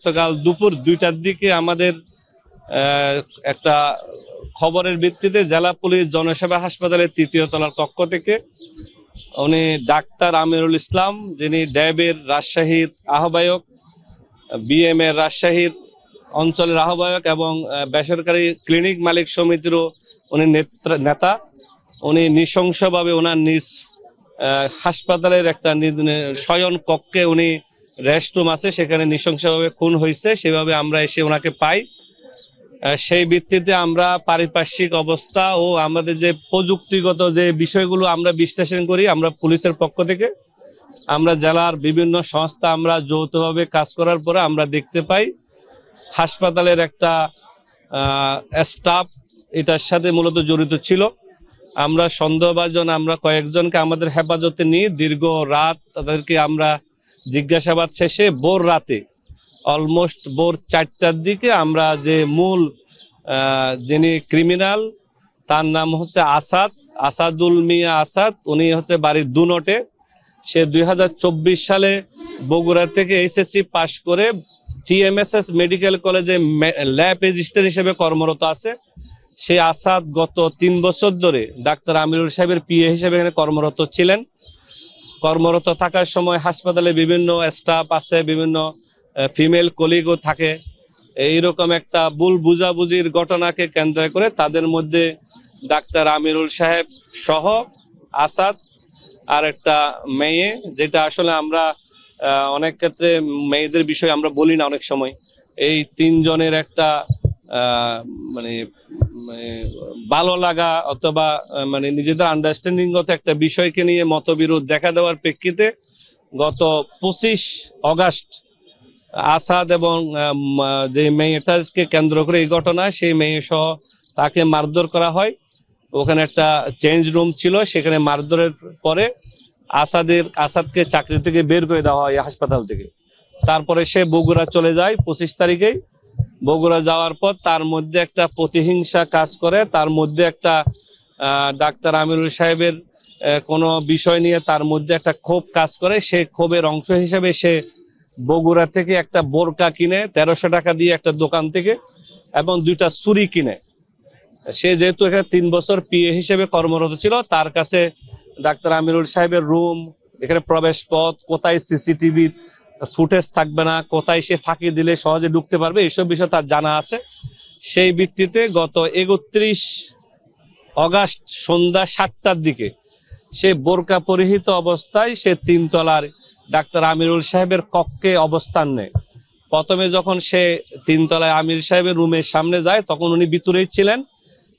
গতকাল দুপুর 2টার দিকে আমাদের একটা খবরের ভিত্তিতে জেলা পুলিশ জনসেবা হাসপাতালের 3য় তলার কক্ষ থেকে উনি ডাক্তার আমিরুল ইসলাম, যিনি ড্যাবের রাজশাহীর আহ্বায়ক, বিএম এর রাজশাহীর অঞ্চলের আহ্বায়ক এবং বেসরকারি ক্লিনিক মালিক সমিতিরও উনি নেতা, উনি নৃশংসভাবে ওনার নিজ হাসপাতালের একটা শয়ন কক্ষে উনি রেস্টরুম আছে, সেখানে নৃশংসভাবে খুন হয়েছে। সেভাবে আমরা এসে ওনাকে পাই। সেই ভিত্তিতে আমরা পারিপার্শ্বিক অবস্থা ও আমাদের যে প্রযুক্তিগত যে বিষয়গুলো আমরা বিশ্লেষণ করি, আমরা পুলিশের পক্ষ থেকে আমরা জেলার বিভিন্ন সংস্থা আমরা যৌথভাবে কাজ করার পরে আমরা দেখতে পাই হাসপাতালের একটা স্টাফ এটার সাথে মূলত জড়িত ছিল। আমরা সন্দেহভাজন আমরা কয়েকজনকে আমাদের হেফাজতে নিয়ে দীর্ঘ রাত তাদেরকে আমরা জিজ্ঞাসাবাদ শেষে ভোর রাতে অলমোস্ট ভোর 4টার দিকে আমরা যে মূল যিনি ক্রিমিনাল তার নাম হচ্ছে আসাদুল মিয়া আসাদ, উনি হচ্ছে বাড়ির দুনটে। সে 2024 সালে বগুড়া থেকে এইচএসসি পাশ করে টিএমএসএস মেডিকেল কলেজে ল্যাব রেজিস্ট্রার হিসেবে কর্মরত আছে। সেই আসাদ গত 3 বছর ধরে ডাক্তার আমিরুল সাহেবের পিএ হিসেবে এখানে কর্মরত ছিলেন। কর্মরত থাকার সময় হাসপাতালে বিভিন্ন স্টাফ আছে, বিভিন্ন ফিমেল কলিগও থাকে। এইরকম একটা ভুল বুঝাবুঝির ঘটনাকে কেন্দ্র করে তাদের মধ্যে ডাক্তার আমিরুল সাহেব সহ আসাদ আর একটা মেয়ে, যেটা আসলে আমরা অনেক ক্ষেত্রে মেয়েদের বিষয় আমরা বলি না অনেক সময়, এই 3 জনের একটা মানে ভালো লাগা অথবা মানে নিজেদের আন্ডারস্ট্যান্ডিংগত একটা বিষয়কে নিয়ে মতবিরোধ দেখা দেওয়ার প্রেক্ষিতে গত 25 অগাস্ট আসাদ এবং যে মেয়েটাকে কেন্দ্র করে এই ঘটনা, সেই মেয়ে সহ তাকে মারধর করা হয়। ওখানে একটা চেঞ্জ রুম ছিল, সেখানে মারধরের পরে আসাদকে চাকরি থেকে বের করে দেওয়া হয় হাসপাতাল থেকে। তারপরে সে বগুড়া চলে যায় 25 তারিখেই। বগুড়া যাওয়ার পর তার মধ্যে একটা প্রতিহিংসা কাজ করে, তার মধ্যে একটা ডাক্তার আমিরুল সাহেবের কোনো বিষয় নিয়ে তার মধ্যে একটা ক্ষোভ কাজ করে। সেই ক্ষোভের অংশ হিসেবে সে বগুড়া থেকে একটা বোরকা কিনে 1300 টাকা দিয়ে একটা দোকান থেকে, এবং 2টা ছুরি কিনে। সে যেহেতু এখানে 3 বছর পিএ হিসেবে কর্মরত ছিল, তার কাছে ডাক্তার আমিরুল সাহেবের রুম, এখানে প্রবেশ পথ, কোথায় সিসিটিভির ফুটেজ থাকবে না, কোথায় সে ফাঁকি দিলে সহজে ঢুকতে পারবে, এইসব বিষয় তার জানা আছে। সেই ভিত্তিতে গত 31 অগাস্ট সন্ধ্যা 7টার দিকে সে বোরকা পরিহিত অবস্থায় সে 3 তলার ডাক্তার আমিরুল সাহেবের কক্ষে অবস্থান নেয়। প্রথমে যখন সে 3 তলায় আমির সাহেবের রুমের সামনে যায়, তখন উনি ভিতরেই ছিলেন।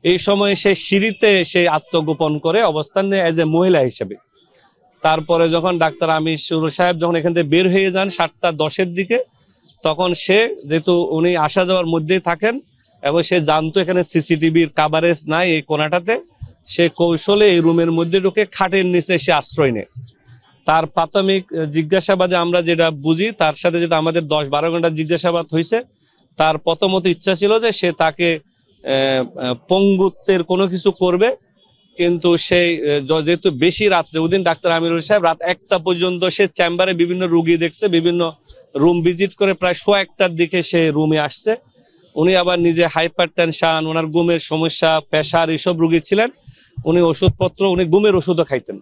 এই সময় সে সিঁড়িতে সে আত্মগোপন করে অবস্থান নেয় এজ এ মহিলা হিসেবে। তারপরে যখন ডাক্তার আমিরুল সাহেব যখন এখান থেকে বের হয়ে যান 7:10-এর দিকে, তখন সে যেহেতু উনি আসা যাওয়ার মধ্যেই থাকেন এবং সে জানতো এখানে সিসিটিভির কাভারেজ নাই এই কোণাটাতে, সে কৌশলে এই রুমের মধ্যে ঢুকে খাটের নিচে সে আশ্রয় নেয়। তার প্রাথমিক জিজ্ঞাসাবাদে আমরা যেটা বুঝি, তার সাথে যেটা আমাদের 10-12 ঘন্টা জিজ্ঞাসাবাদ হয়েছে, তার প্রথমত ইচ্ছা ছিল যে সে তাকে পঙ্গুত্বের কোনো কিছু করবে, কিন্তু সেই যেহেতু বেশি রাত্রে ওদিন ডাক্তার আমিরুল সাহেব রাত 1টা পর্যন্ত সে চেম্বারে বিভিন্ন রুগী দেখছে, বিভিন্ন রুম ভিজিট করে প্রায় 1:15টার দিকে সে রুমে আসছে। উনি আবার নিজে হাইপার টেনশন, ওনার ঘুমের সমস্যা, প্রেশার, এইসব রুগী ছিলেন। উনি ওষুধপত্র, উনি ঘুমের ওষুধও খাইতেন,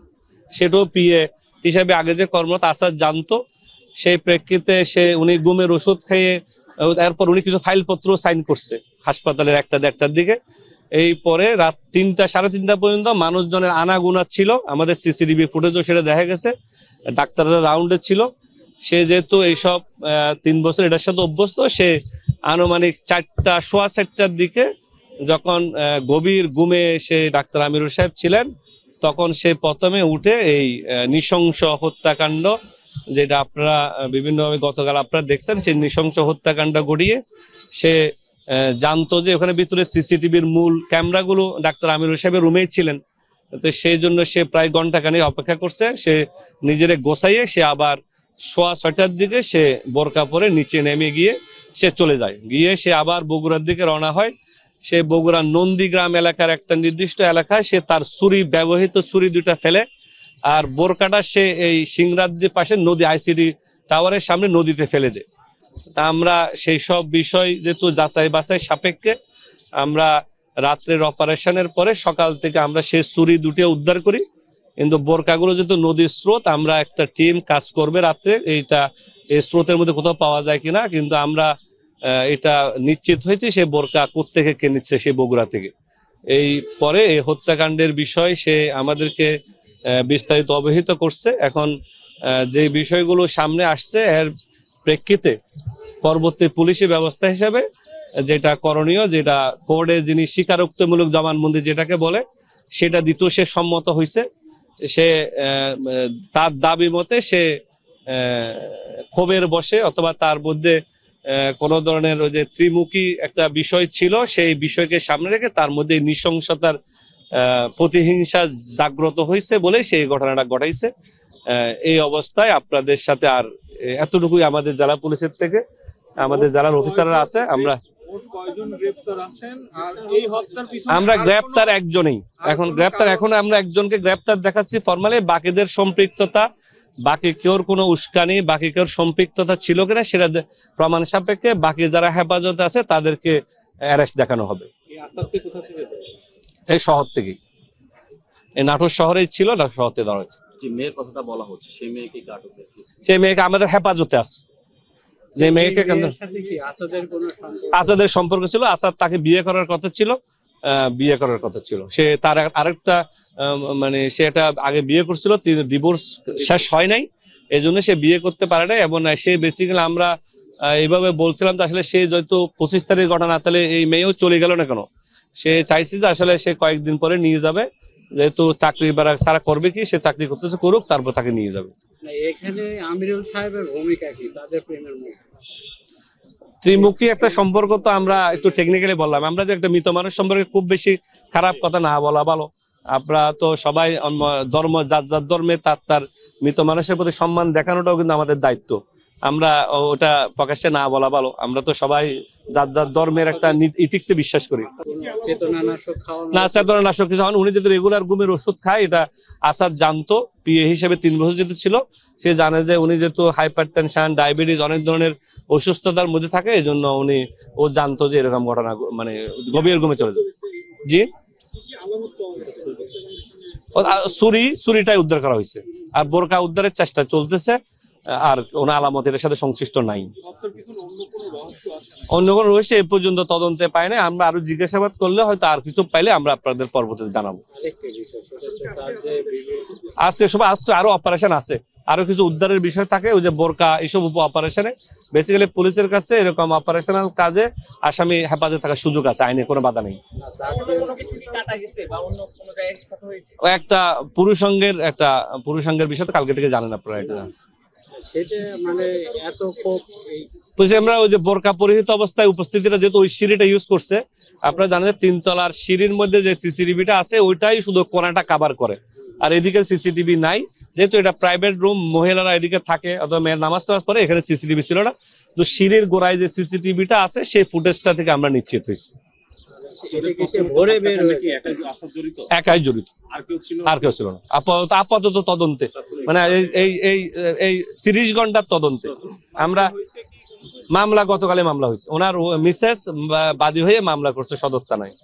সেটাও পিএ হিসাবে আগে যে কর্মরত আসাদ জানতো। সেই প্রেক্ষিতে উনি ঘুমের ওষুধ খেয়ে এরপর উনি কিছু ফাইলপত্র সাইন করছে হাসপাতালের 1টা-1:30টার দিকে। এই পরে রাত 3টা, 3:30 পর্যন্ত মানুষজনের আনাগোনা ছিল, আমাদের সিসিটিভি ফুটেজও সেটা দেখা গেছে, ডাক্তাররা রাউন্ডে ছিল। সে যেহেতু এইসব 3 বছর এটার সাথে অভ্যস্ত, সে আনুমানিক 4টা, সোয়া 4টার দিকে যখন গভীর ঘুমে সে ডাক্তার আমিরুল সাহেব ছিলেন, তখন সে প্রথমে উঠে এই নৃশংস হত্যাকাণ্ড, যেটা আপনারা বিভিন্নভাবে গতকাল আপনারা দেখছেন, সেই নৃশংস হত্যাকাণ্ড ঘটিয়ে সে জানতো যে ওখানে ভিতরে সিসিটিভির মূল ক্যামেরাগুলো ডাক্তার আমিরুল সাহেবের রুমেই ছিলেন। তো সেই জন্য সে প্রায় ঘন্টাখানেক অপেক্ষা করছে। সে নিজেরে গোছাইয়ে সে আবার সোয়া 6টার দিকে সে বোরকা পরে নিচে নেমে গিয়ে সে চলে যায়। গিয়ে সে আবার বগুড়ার দিকে রওনা হয়। সে বগুড়ার নন্দীগ্রাম এলাকার একটা নির্দিষ্ট এলাকায় সে তার ছুরি, ব্যবহৃত ছুরি 2টা ফেলে, আর বোরকাটা সে এই সিংরাদ্রির পাশে নদী, আইসিডি টাওয়ারের সামনে নদীতে ফেলে দেয়। তা আমরা সেই সব বিষয় যেহেতু যাচাই বাছাই সাপেক্ষে আমরা রাত্রের অপারেশনের পরে সকাল থেকে আমরা সেই চুরি দুটো উদ্ধার করি, কিন্তু বোরকাগুলো যেহেতু নদীর স্রোত, আমরা একটা টিম কাজ করবে রাত্রে এইটা এই স্রোতের মধ্যে কোথাও পাওয়া যায় কিনা, কিন্তু আমরা এটা নিশ্চিত হয়েছি সে বোরকা কোত্থেকে কে নিচ্ছে, সে বগুড়া থেকে। এই পরে এই হত্যাকাণ্ডের বিষয় সে আমাদেরকে বিস্তারিত অবহিত করছে। এখন যে বিষয়গুলো সামনে আসছে এর প্রেক্ষিতে পরবর্তী পুলিশি ব্যবস্থা হিসেবে যেটা করণীয়, যেটা কোর্টে যিনি স্বীকারোক্তিমূলক জবানবন্দি যেটাকে বলে সেটা দিতেও সে সম্মত হয়েছে। সে তার দাবি মতে সে ক্ষোভের বশে অথবা তার মধ্যে কোনো ধরনের ওই যে ত্রিমুখী একটা বিষয় ছিল, সেই বিষয়কে সামনে রেখে তার মধ্যে নৃশংসতার প্রতিহিংসা জাগ্রত হয়েছে বলে সেই ঘটনাটা ঘটাইছে। এই অবস্থায় আপনাদের সাথে আর এতটুকুই আমাদের জেলা পুলিশের থেকে, আমাদের জেলার অফিসাররা আছে, আমরা গ্রেপ্তার একজনেই এখন গ্রেপ্তার, এখন আমরা একজনকে গ্রেপ্তার দেখাচ্ছি ফরমালি। বাকিদের সম্পৃক্ততা, বাকি কেউর কোনো উস্কানি, বাকি কেউর সম্পৃক্ততা ছিল কিনা সেটা প্রমাণ সাপেক্ষে বাকি যারা হেফাজতে আছে তাদেরকে অ্যারেস্ট দেখানো হবে। এই শহর থেকেই, এই নাটোর শহরেই ছিল, নাটোর শহর থেকে ধরা হয়েছে। মেয়ের কথাটা বলা হচ্ছে, সেই মেয়েকে আমাদের হেফাজতে আছে। যে মেয়েকে আসাদের সম্পর্ক ছিল, আসাদ তাকে বিয়ে করার কথা ছিল, সে তার আরেকটা মানে সে একটা আগে বিয়ে করছিল, ডিভোর্স শেষ হয় নাই, এই জন্য সে বিয়ে করতে পারে নাই। এবং সে বেসিক্যালি আমরা এইভাবে বলছিলাম যে আসলে সে যেহেতু 25 তারিখ ঘটনা, তাহলে এই মেয়েও চলে গেল না কেন, সে চাইছে যে আসলে সে কয়েকদিন পরে নিয়ে যাবে, যেহেতু চাকরি বাড়া সারা করবে কি, সে চাকরি করতেছে করুক, তারপর তাকে নিয়ে যাবে। এখানে আমিরুল সাহেবের ভূমিকা কি তাদের প্রেমের মধ্যে? ত্রিমুখী একটা সম্পর্ক তো আমরা একটু টেকনিক্যালি বললাম, আমরা যে একটা মৃত মানুষ সম্পর্কে খুব বেশি খারাপ কথা না বলা ভালো। আমরা তো সবাই ধর্ম, যার যার ধর্মে তার মৃত মানুষের প্রতি সম্মান দেখানোটাও কিন্তু আমাদের দায়িত্ব। আমরা ওটা প্রকাশ্যে না বলা ভালো। আমরা তো সবাই যার যার ধর্মের একটা ইথিক্সে বিশ্বাস করি। না, চেতনানাশক কিছু উনি যেহেতু রেগুলার ঘুমের ওষুধ খায়, এটা আসাদ জানতো। পিএ হিসেবে 3 বছর যেহেতু ছিল, সে জানে যে উনি যেহেতু হাইপার টেনশন, ডায়াবেটিস, অনেক ধরনের অসুস্থতার মধ্যে থাকে, এই জন্য ও জানতো যে এরকম ঘটনা মানে গভীর ঘুমে চলে যাবে। জি, ছুরিটাই উদ্ধার করা হয়েছে, আর বোরকা উদ্ধারের চেষ্টা চলতেছে, আর কোন আলামত এর সাথে সংশ্লিষ্ট নাই। অন্য কোন রহস্য এ পর্যন্ত তদন্তে পায় না। আমরা আরো জিজ্ঞাসাবাদ করলে হয়তো আর কিছু পাইলে আমরা আপনাদের পরবর্তীতে জানাবো। আজকে আরো অপারেশন আছে, আরো কিছু উদ্ধারের বিষয় থাকে, ওই যে বোরকা, এইসব অপারেশনে বেসিক্যালি পুলিশের কাছে এরকম অপারেশনাল কাজে আসামি হেফাজতে থাকার সুযোগ আছে, আইনে কোনো বাধা নেই। একটা পুরুষাঙ্গের বিষয় তো কালকে থেকে জানেন আপনারা, এটা আমরা ওই যে বোরকা পরিহিত অবস্থায় উপস্থিতিটা যেহেতু ওই সিঁড়িটা ইউজ করছে, আপনারা জানেন যে 3 তলার সিঁড়ির মধ্যে যে সিসিটিভিটা আছে ওইটাই শুধু কোণাটা কাভার করে, আর এদিকে সিসিটিভি নাই। যেহেতু এটা প্রাইভেট রুম, মহিলারা এদিকে থাকে অথবা মেয়ের নামাজ টামাজ পরে, এখানে সিসিটিভি ছিল না। তো সিঁড়ির গোড়ায় যে সিসিটিভিটা আছে সেই ফুটেজটা থেকে আমরা নিশ্চিত হয়েছি একাই জড়িত, আর কেউ ছিল না আপাতত তদন্তে, মানে এই 30 ঘন্টার তদন্তে। আমরা মামলা গতকালে মামলা হয়েছে, ওনার মিসেস বাদী হয়ে মামলা করছে সদর থানায়।